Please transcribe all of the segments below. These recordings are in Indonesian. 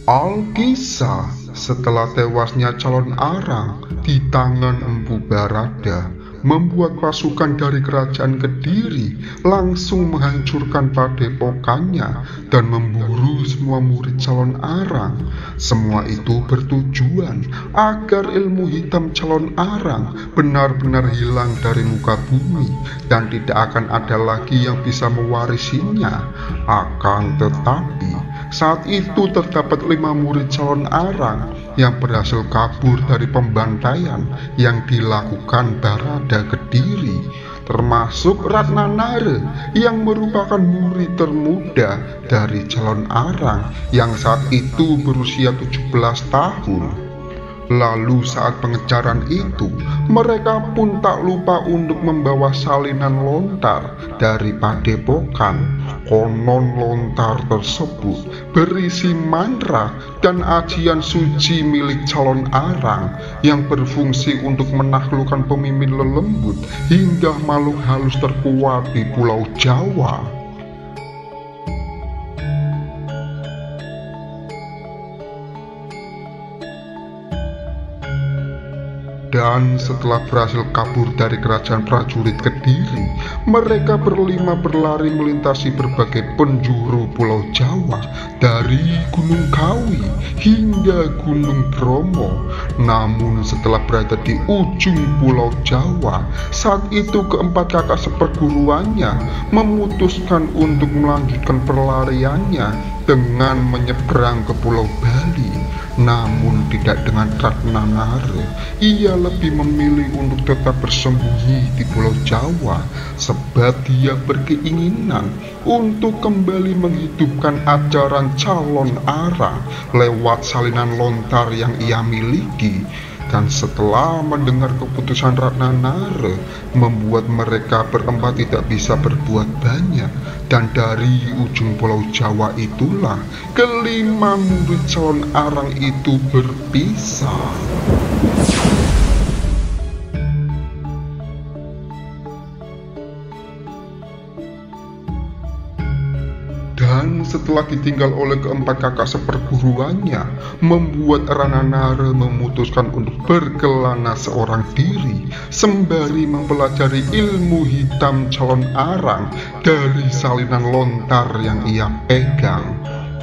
Alkisah, setelah tewasnya calon Arang di tangan Empu Barada, membuat pasukan dari kerajaan Kediri langsung menghancurkan padepokannya dan memburu semua murid calon Arang. Semua itu bertujuan agar ilmu hitam calon Arang benar-benar hilang dari muka bumi dan tidak akan ada lagi yang bisa mewarisinya. Akan tetapi saat itu terdapat 5 murid calon Arang yang berhasil kabur dari pembantaian yang dilakukan Barada Kediri, termasuk Ratnanare yang merupakan murid termuda dari calon Arang yang saat itu berusia 17 tahun. Lalu saat pengejaran itu, mereka pun tak lupa untuk membawa salinan lontar dari padepokan. Konon lontar tersebut berisi mantra dan ajian suci milik calon Arang yang berfungsi untuk menaklukkan pemimpin lelembut hingga makhluk halus terkuat di Pulau Jawa. Dan setelah berhasil kabur dari kerajaan prajurit Kediri, mereka berlima berlari melintasi berbagai penjuru Pulau Jawa, dari Gunung Kawi hingga Gunung Bromo. Namun setelah berada di ujung Pulau Jawa, saat itu keempat kakak seperguruannya memutuskan untuk melanjutkan perlariannya dengan menyeberang ke Pulau Bali. Namun tidak dengan Ratnanare, ia lebih memilih untuk tetap bersembunyi di Pulau Jawa sebab dia berkeinginan untuk kembali menghidupkan ajaran calon Arang lewat salinan lontar yang ia miliki. Dan setelah mendengar keputusan Ratnanare, membuat mereka berempat tidak bisa berbuat banyak. Dan dari ujung Pulau Jawa itulah kelima murid calon Arang itu berpisah. Dan setelah ditinggal oleh keempat kakak seperguruannya, membuat Ratnanare memutuskan untuk berkelana seorang diri sembari mempelajari ilmu hitam calon Arang dari salinan lontar yang ia pegang.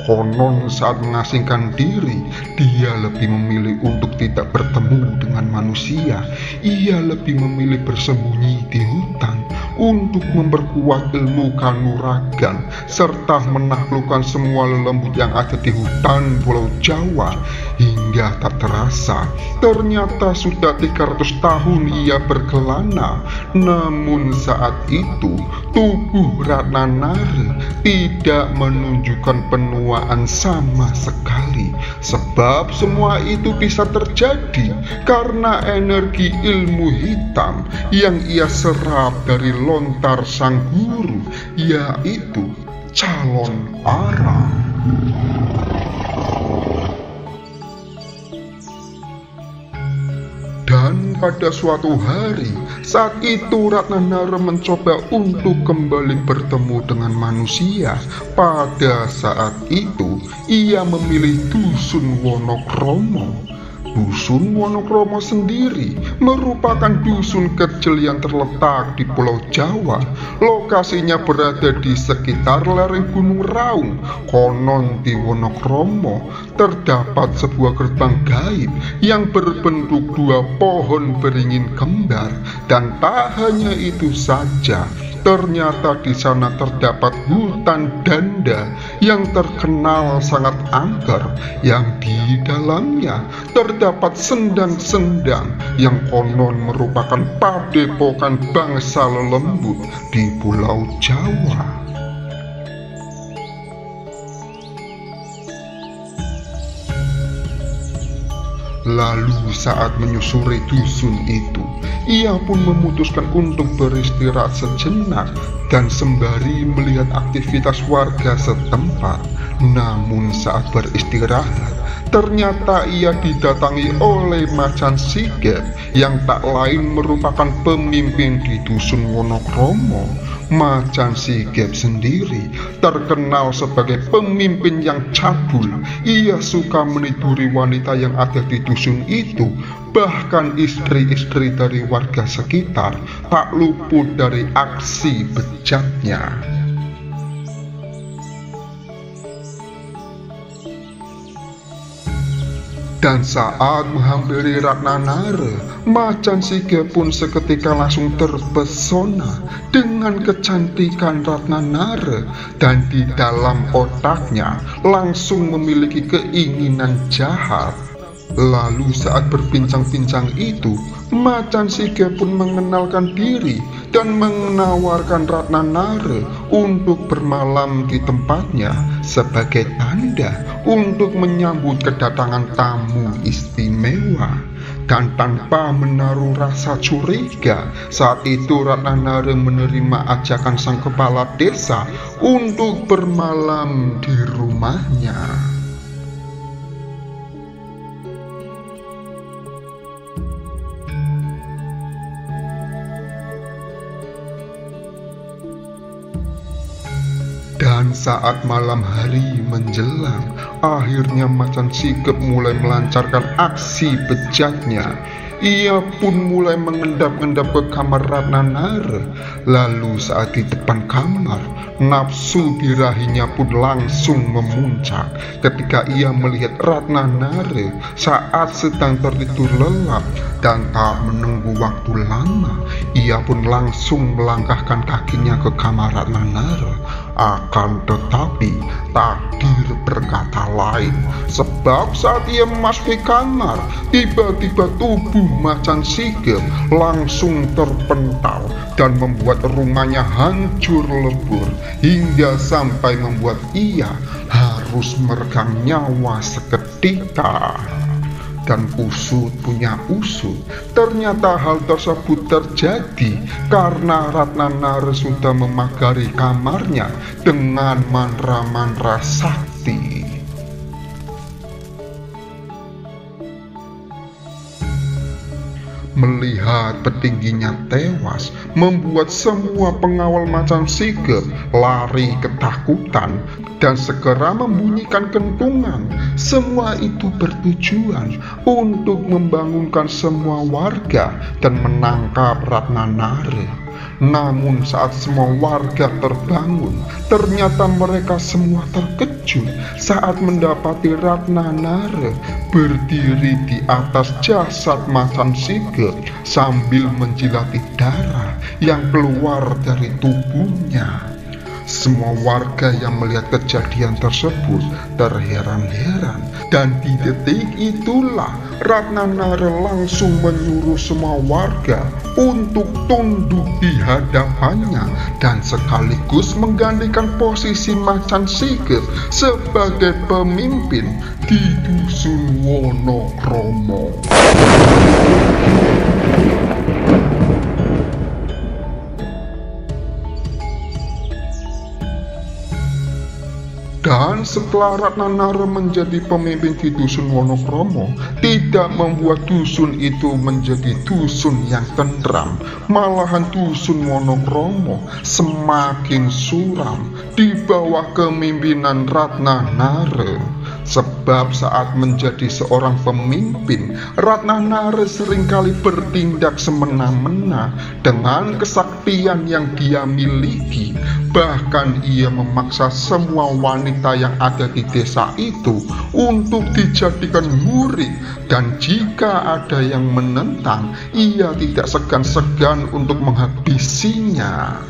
Konon saat mengasingkan diri, dia lebih memilih untuk tidak bertemu dengan manusia. Ia lebih memilih bersembunyi di hutan untuk memperkuat ilmu kanuragan serta menaklukkan semua lelembut yang ada di hutan Pulau Jawa. Hingga tak terasa, ternyata sudah 300 tahun ia berkelana. Namun saat itu tubuh Ratnanare tidak menunjukkan penuaan sama sekali, sebab semua itu bisa terjadi karena energi ilmu hitam yang ia serap dari lontar sang guru, yaitu calon Arang. Dan pada suatu hari, saat itu Ratnanare mencoba untuk kembali bertemu dengan manusia. Pada saat itu, ia memilih Dusun Wonokromo. Dusun Wonokromo sendiri merupakan dusun kecil yang terletak di Pulau Jawa. Lokasinya berada di sekitar lereng Gunung Raung. Konon di Wonokromo terdapat sebuah gerbang gaib yang berbentuk 2 pohon beringin kembar. Dan tak hanya itu saja, ternyata di sana terdapat hutan danda yang terkenal sangat angker, yang di dalamnya terdapat sendang-sendang yang konon merupakan padepokan bangsa lelembut di Pulau Jawa. Lalu saat menyusuri dusun itu, ia pun memutuskan untuk beristirahat sejenak dan sembari melihat aktivitas warga setempat. Namun saat beristirahat, ternyata ia didatangi oleh Macan Sigap yang tak lain merupakan pemimpin di Dusun Wonokromo. Macan Sigep sendiri terkenal sebagai pemimpin yang cabul. Ia suka meniduri wanita yang ada di dusun itu. Bahkan istri-istri dari warga sekitar tak luput dari aksi bejatnya. Dan saat menghampiri Ratnanare, Macan Sigep pun seketika langsung terpesona dengan kecantikan Ratnanare, dan di dalam otaknya langsung memiliki keinginan jahat. Lalu saat berbincang-bincang itu, Macan Sigep pun mengenalkan diri dan menawarkan Ratnanare untuk bermalam di tempatnya sebagai tanda untuk menyambut kedatangan tamu istimewa. Dan tanpa menaruh rasa curiga, saat itu Ratnanare menerima ajakan sang kepala desa untuk bermalam di rumahnya. Dan saat malam hari menjelang, akhirnya Macan Sigep mulai melancarkan aksi bejatnya. Ia pun mulai mengendap-endap ke kamar Ratnanare. Lalu saat di depan kamar, nafsu birahinya pun langsung memuncak ketika ia melihat Ratnanare saat sedang tertidur lelap. Dan tak menunggu waktu lama, ia pun langsung melangkahkan kakinya ke kamar Ratnanare. Akan tetapi takdir berkata lain, sebab saat ia memasuki kamar, tiba-tiba tubuh Macan Sigep langsung terpental dan membuat rumahnya hancur lebur, hingga sampai membuat ia harus meregang nyawa seketika. Dan usut punya usut, ternyata hal tersebut terjadi karena Ratnanare sudah memagari kamarnya dengan mantra-mantra sakti. Melihat petingginya tewas, membuat semua pengawal Macan Sigep lari ketakutan dan segera membunyikan kentungan. Semua itu bertujuan untuk membangunkan semua warga dan menangkap Ratnanare. Namun saat semua warga terbangun, ternyata mereka semua terkejut saat mendapati Ratnanare berdiri di atas jasad Macan Sigep sambil menjilati darah yang keluar dari tubuhnya. Semua warga yang melihat kejadian tersebut terheran-heran, dan di detik itulah Ratnanare langsung menyuruh semua warga untuk tunduk di hadapannya dan sekaligus menggantikan posisi Macan Sigep sebagai pemimpin di dusun Wonokromo. Dan setelah Ratnanare menjadi pemimpin di dusun Wonokromo, tidak membuat dusun itu menjadi dusun yang tentram. Malahan dusun Wonokromo semakin suram di bawah kepemimpinan Ratnanare. Sebab saat menjadi seorang pemimpin, Ratnanare seringkali bertindak semena-mena dengan kesaktian yang dia miliki. Bahkan ia memaksa semua wanita yang ada di desa itu untuk dijadikan murid, dan jika ada yang menentang, ia tidak segan-segan untuk menghabisinya.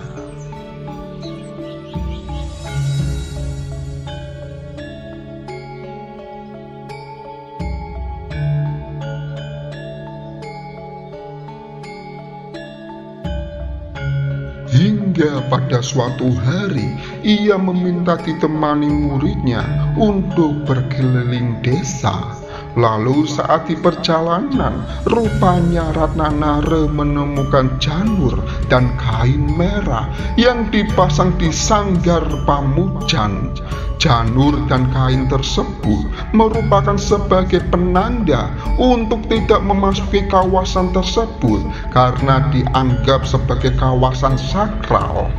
Hingga pada suatu hari, ia meminta ditemani muridnya untuk berkeliling desa. Lalu saat di perjalanan, rupanya Ratnanare menemukan janur dan kain merah yang dipasang di sanggar Pamujan. Janur dan kain tersebut merupakan sebagai penanda untuk tidak memasuki kawasan tersebut karena dianggap sebagai kawasan sakral.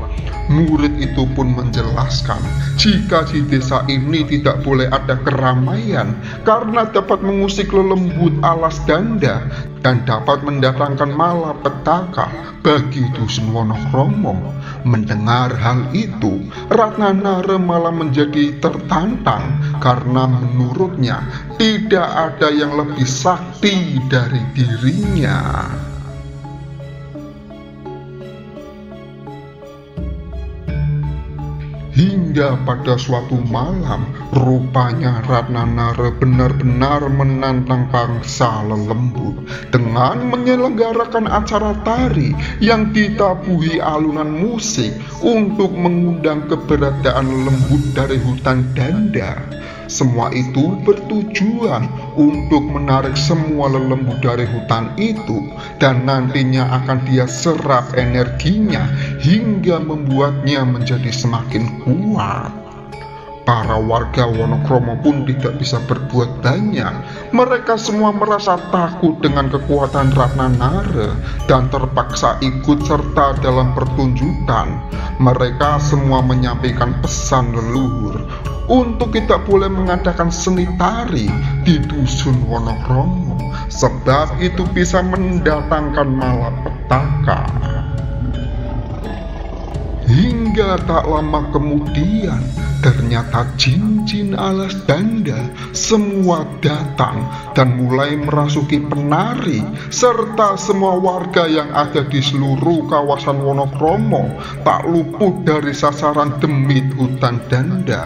Murid itu pun menjelaskan jika di desa ini tidak boleh ada keramaian karena dapat mengusik lelembut alas ganda dan dapat mendatangkan malapetaka bagi dusun Wonokromo. Mendengar hal itu, Ratnanare malah menjadi tertantang karena menurutnya tidak ada yang lebih sakti dari dirinya. Hingga pada suatu malam, rupanya Ratnanare benar-benar menantang bangsa lelembut dengan menyelenggarakan acara tari yang ditabuhi alunan musik untuk mengundang keberadaan lembut dari hutan Danda. Semua itu bertujuan untuk menarik semua lelembut dari hutan itu dan nantinya akan dia serap energinya hingga membuatnya menjadi semakin kuat. Para warga Wonokromo pun tidak bisa berbuat banyak. Mereka semua merasa takut dengan kekuatan Ratnanare dan terpaksa ikut serta dalam pertunjukan. Mereka semua menyampaikan pesan leluhur untuk tidak boleh mengadakan seni tari di dusun Wonokromo, sebab itu bisa mendatangkan malapetaka. Hingga tak lama kemudian, ternyata jin-jin alas Danda semua datang dan mulai merasuki penari serta semua warga yang ada di seluruh kawasan Wonokromo tak luput dari sasaran demit hutan Danda.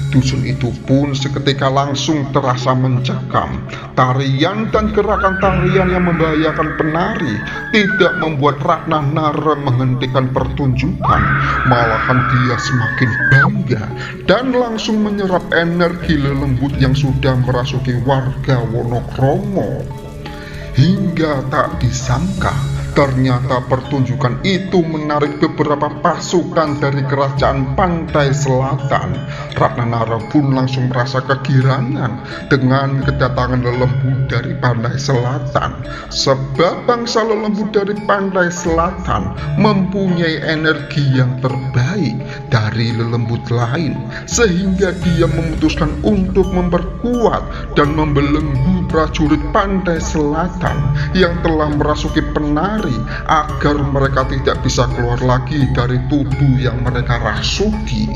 Dusun itu pun seketika langsung terasa mencekam. Tarian dan gerakan tarian yang membahayakan penari tidak membuat Ratnanare menghentikan pertunjukan. Malahan dia semakin bangga dan langsung menyerap energi lelembut yang sudah merasuki warga Wonokromo. Hingga tak disangka, ternyata pertunjukan itu menarik beberapa pasukan dari kerajaan pantai selatan. Ratnanare pun langsung merasa kegirangan dengan kedatangan lelembut dari pantai selatan, sebab bangsa lelembut dari pantai selatan mempunyai energi yang terbaik dari lelembut lain, sehingga dia memutuskan untuk memperkuat dan membelenggu prajurit pantai selatan yang telah merasuki penari agar mereka tidak bisa keluar lagi dari tubuh yang mereka rasuki.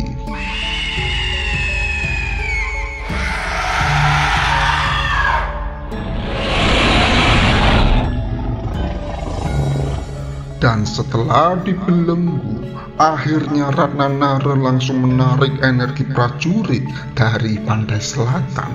Dan setelah dibelenggu, akhirnya Ratnanare langsung menarik energi prajurit dari pantai selatan.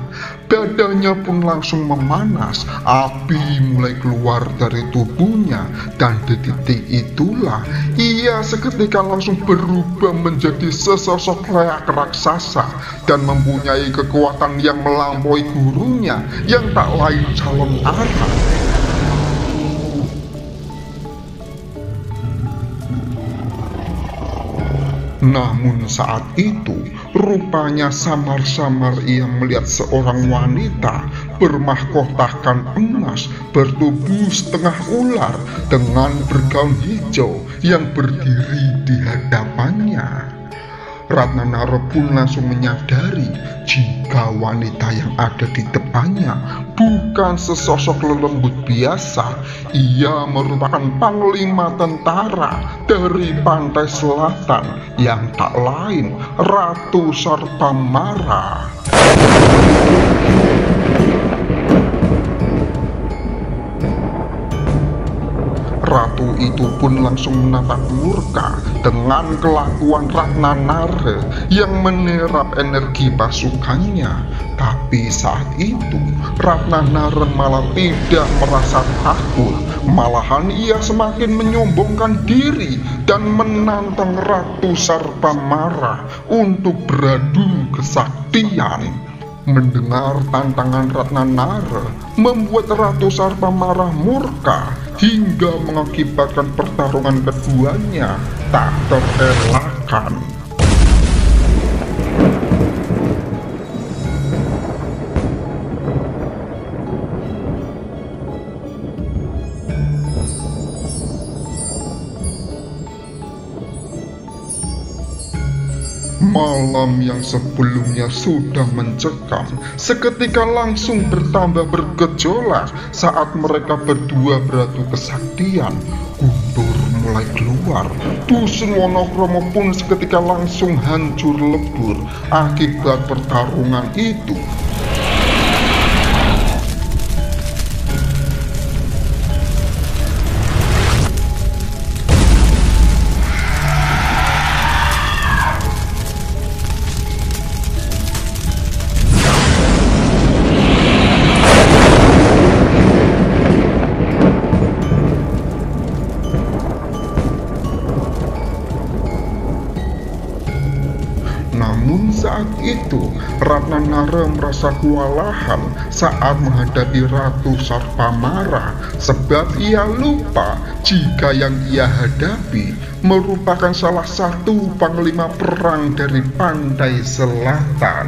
Badannya pun langsung memanas, api mulai keluar dari tubuhnya, dan di titik itulah ia seketika langsung berubah menjadi sesosok leak raksasa dan mempunyai kekuatan yang melampaui gurunya yang tak lain calon Ara. Namun saat itu, rupanya samar-samar ia melihat seorang wanita bermahkotakan emas bertubuh setengah ular dengan bergaun hijau yang berdiri di hadapannya. Ratnanare pun langsung menyadari jika wanita yang ada di depannya bukan sesosok lelembut biasa. Ia merupakan panglima tentara dari pantai selatan yang tak lain Ratu Sarpamara. Ratu itu pun langsung menatap murka dengan kelakuan Ratnanare yang menyerap energi pasukannya. Tapi saat itu Ratnanare malah tidak merasa takut, malahan ia semakin menyombongkan diri dan menantang Ratu Sarpamara untuk beradu kesaktian. Mendengar tantangan Ratnanare membuat Ratu Sarpamara murka. hingga mengakibatkan pertarungan keduanya tak terelakkan. Malam yang sebelumnya sudah mencekam, seketika langsung bertambah bergejolak saat mereka berdua beradu kesaktian. Guntur mulai keluar. Dusun Wonokromo pun seketika langsung hancur lebur akibat pertarungan itu. Namun saat itu, Ratnanara merasa kewalahan saat menghadapi Ratu Sarpamara, sebab ia lupa jika yang ia hadapi merupakan salah satu panglima perang dari pantai selatan.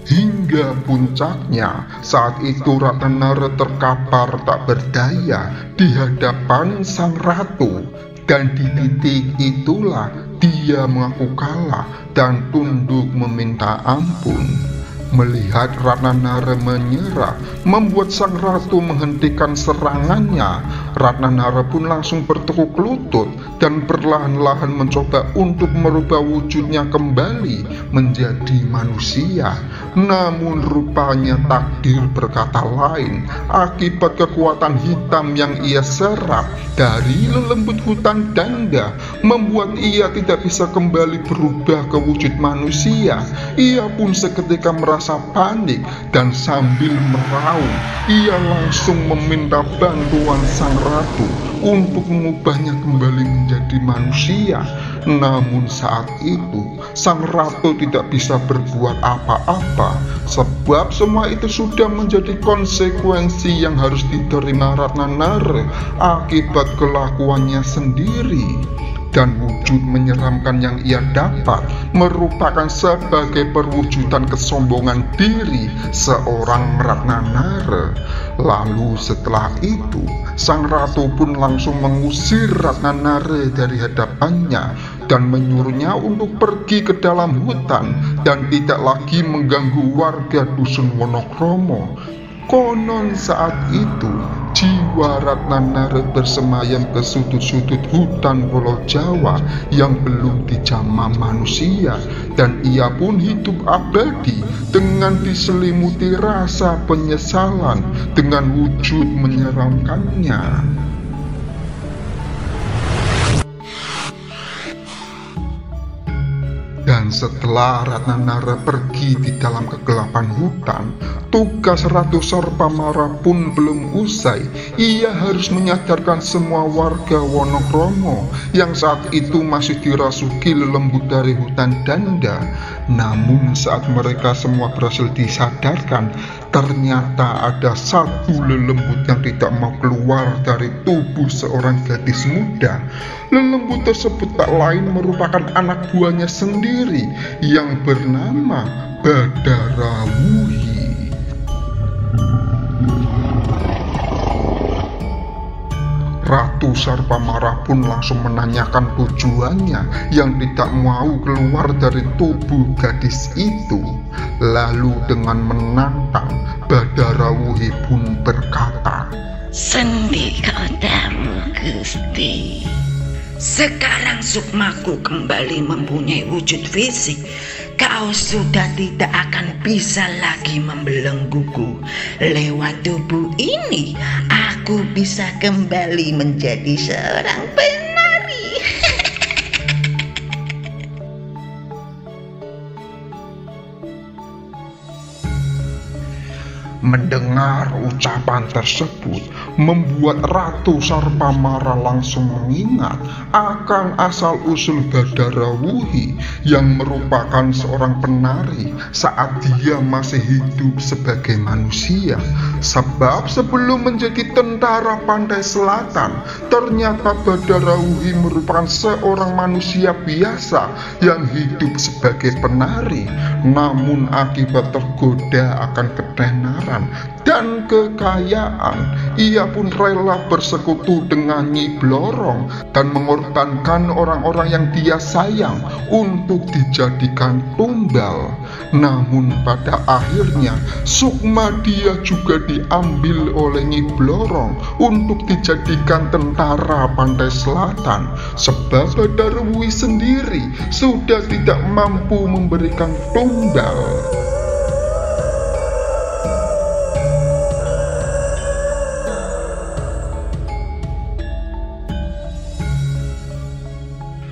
Hingga puncaknya, saat itu Ratnanara terkapar tak berdaya di hadapan sang ratu. Dan di titik itulah dia mengaku kalah dan tunduk meminta ampun. Melihat Ratnanara menyerah, membuat sang ratu menghentikan serangannya. Ratnanara pun langsung bertekuk lutut dan perlahan-lahan mencoba untuk merubah wujudnya kembali menjadi manusia. Namun rupanya takdir berkata lain. Akibat kekuatan hitam yang ia serap dari lelembut hutan Danda, membuat ia tidak bisa kembali berubah ke wujud manusia. Ia pun seketika merasa panik dan sambil meraung, ia langsung meminta bantuan sang ratu untuk mengubahnya kembali menjadi manusia. Namun saat itu, sang ratu tidak bisa berbuat apa-apa, sebab semua itu sudah menjadi konsekuensi yang harus diterima Ratnanara akibat kelakuannya sendiri. Dan wujud menyeramkan yang ia dapat merupakan sebagai perwujudan kesombongan diri seorang Ratnanara. Lalu setelah itu, sang ratu pun langsung mengusir Ratnanara dari hadapannya dan menyuruhnya untuk pergi ke dalam hutan dan tidak lagi mengganggu warga dusun Wonokromo. Konon saat itu, jiwa Ratnanara bersemayam ke sudut-sudut hutan Pulau Jawa yang belum dijamah manusia, dan ia pun hidup abadi dengan diselimuti rasa penyesalan dengan wujud menyeramkannya. Dan setelah Ratnanara pergi di dalam kegelapan hutan, tugas Ratu Sarpamara pun belum usai. Ia harus menyadarkan semua warga Wonokromo yang saat itu masih dirasuki lelembut dari hutan Danda. Namun saat mereka semua berhasil disadarkan, ternyata ada satu lelembut yang tidak mau keluar dari tubuh seorang gadis muda. Lelembut tersebut tak lain merupakan anak buahnya sendiri yang bernama Badarawuhi. Ratu Sarpamara pun langsung menanyakan tujuannya yang tidak mau keluar dari tubuh gadis itu. Lalu dengan menantang, Badarawuhi pun berkata, "Sendi kau daru, Gusti. Sekarang sukmaku kembali mempunyai wujud fisik. Kau sudah tidak akan bisa lagi membelengguku. Lewat tubuh ini, aku bisa kembali menjadi seorang penari." Mendengar ucapan tersebut membuat Ratu Sarpamara langsung mengingat akan asal-usul Badarawuhi yang merupakan seorang penari saat dia masih hidup sebagai manusia. Sebab sebelum menjadi tentara Pantai Selatan, ternyata Badarawuhi merupakan seorang manusia biasa yang hidup sebagai penari. Namun akibat tergoda akan ketenaran dan kekayaan, ia pun rela bersekutu dengan Nyi Blorong dan mengorbankan orang-orang yang dia sayang untuk dijadikan tumbal. Namun pada akhirnya Sukma dia juga diambil oleh Nyi Blorong untuk dijadikan tentara Pantai Selatan, sebab Badarawuhi sendiri sudah tidak mampu memberikan tumbal.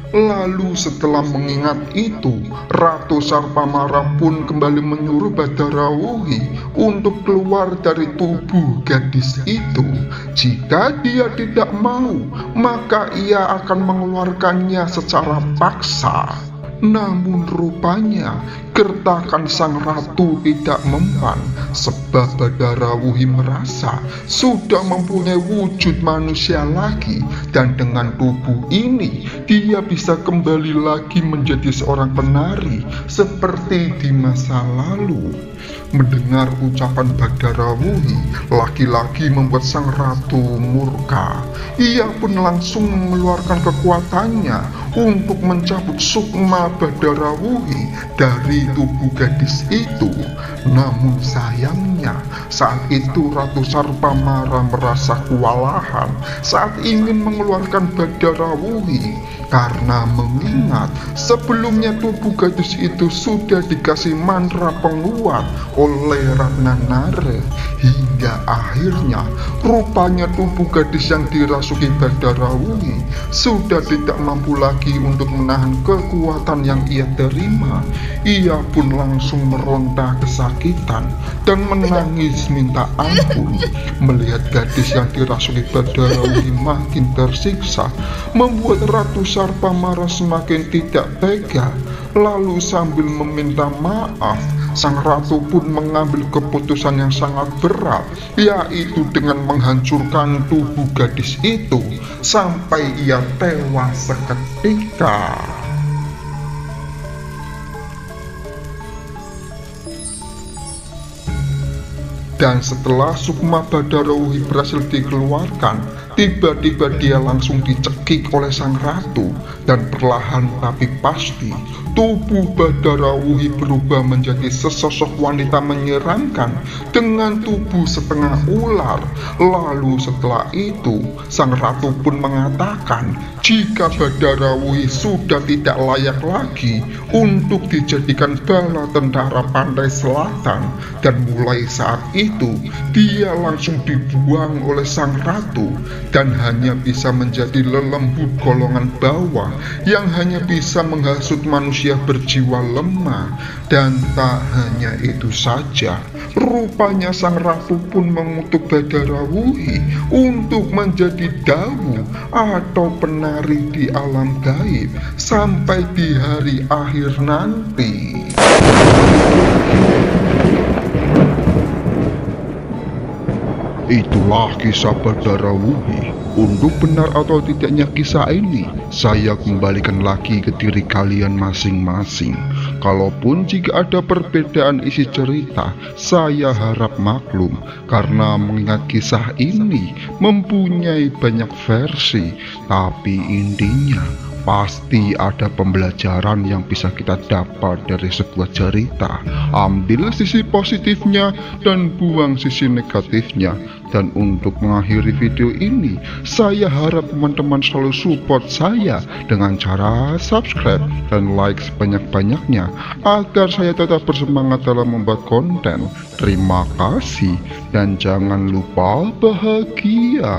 Lalu setelah mengingat itu, Ratu Sarpamara pun kembali menyuruh Badarawuhi untuk keluar dari tubuh gadis itu. Jika dia tidak mau, maka ia akan mengeluarkannya secara paksa. Namun rupanya gertakan sang ratu tidak mempan, sebab Badarawuhi merasa sudah mempunyai wujud manusia lagi, dan dengan tubuh ini dia bisa kembali lagi menjadi seorang penari seperti di masa lalu. Mendengar ucapan Badarawuhi, laki-laki membuat sang ratu murka. Ia pun langsung mengeluarkan kekuatannya untuk mencabut Sukma Badarawuhi dari tubuh gadis itu. Namun sayangnya saat itu Ratu Sarpamara merasa kewalahan saat ingin mengeluarkan Badarawuhi, karena mengingat sebelumnya tubuh gadis itu sudah dikasih mantra penguat oleh Ratnanare. Hingga akhirnya rupanya tubuh gadis yang dirasuki Badarawuhi sudah tidak mampu lagi untuk menahan kekuatan yang ia terima. Ia pun langsung meronta kesakitan dan menangis minta ampun. Melihat gadis yang dirasuki Badarawuhi makin tersiksa, membuat Ratu Sarpamara semakin tidak tega. Lalu sambil meminta maaf, sang ratu pun mengambil keputusan yang sangat berat, yaitu dengan menghancurkan tubuh gadis itu sampai ia tewas seketika. Dan setelah Sukma Badarawuhi berhasil dikeluarkan, tiba-tiba dia langsung dicekik oleh sang ratu, dan perlahan tapi pasti tubuh Badarawuhi berubah menjadi sesosok wanita menyeramkan dengan tubuh setengah ular. Lalu setelah itu sang ratu pun mengatakan jika Badarawuhi sudah tidak layak lagi untuk dijadikan bala tentara Pantai Selatan, dan mulai saat itu dia langsung dibuang oleh sang ratu dan hanya bisa menjadi lelembut golongan bawah yang hanya bisa menghasut manusia berjiwa lemah. Dan tak hanya itu saja, rupanya sang ratu pun mengutuk Badarawuhi untuk menjadi dawu atau penari di alam gaib sampai di hari akhir nanti. Itulah kisah Badarawuhi. Untuk benar atau tidaknya kisah ini, saya kembalikan lagi ke diri kalian masing-masing. Kalaupun jika ada perbedaan isi cerita, saya harap maklum, karena mengingat kisah ini mempunyai banyak versi, tapi intinya pasti ada pembelajaran yang bisa kita dapat dari sebuah cerita. Ambil sisi positifnya dan buang sisi negatifnya. Dan untuk mengakhiri video ini, saya harap teman-teman selalu support saya dengan cara subscribe dan like sebanyak-banyaknya agar saya tetap bersemangat dalam membuat konten. Terima kasih dan jangan lupa bahagia.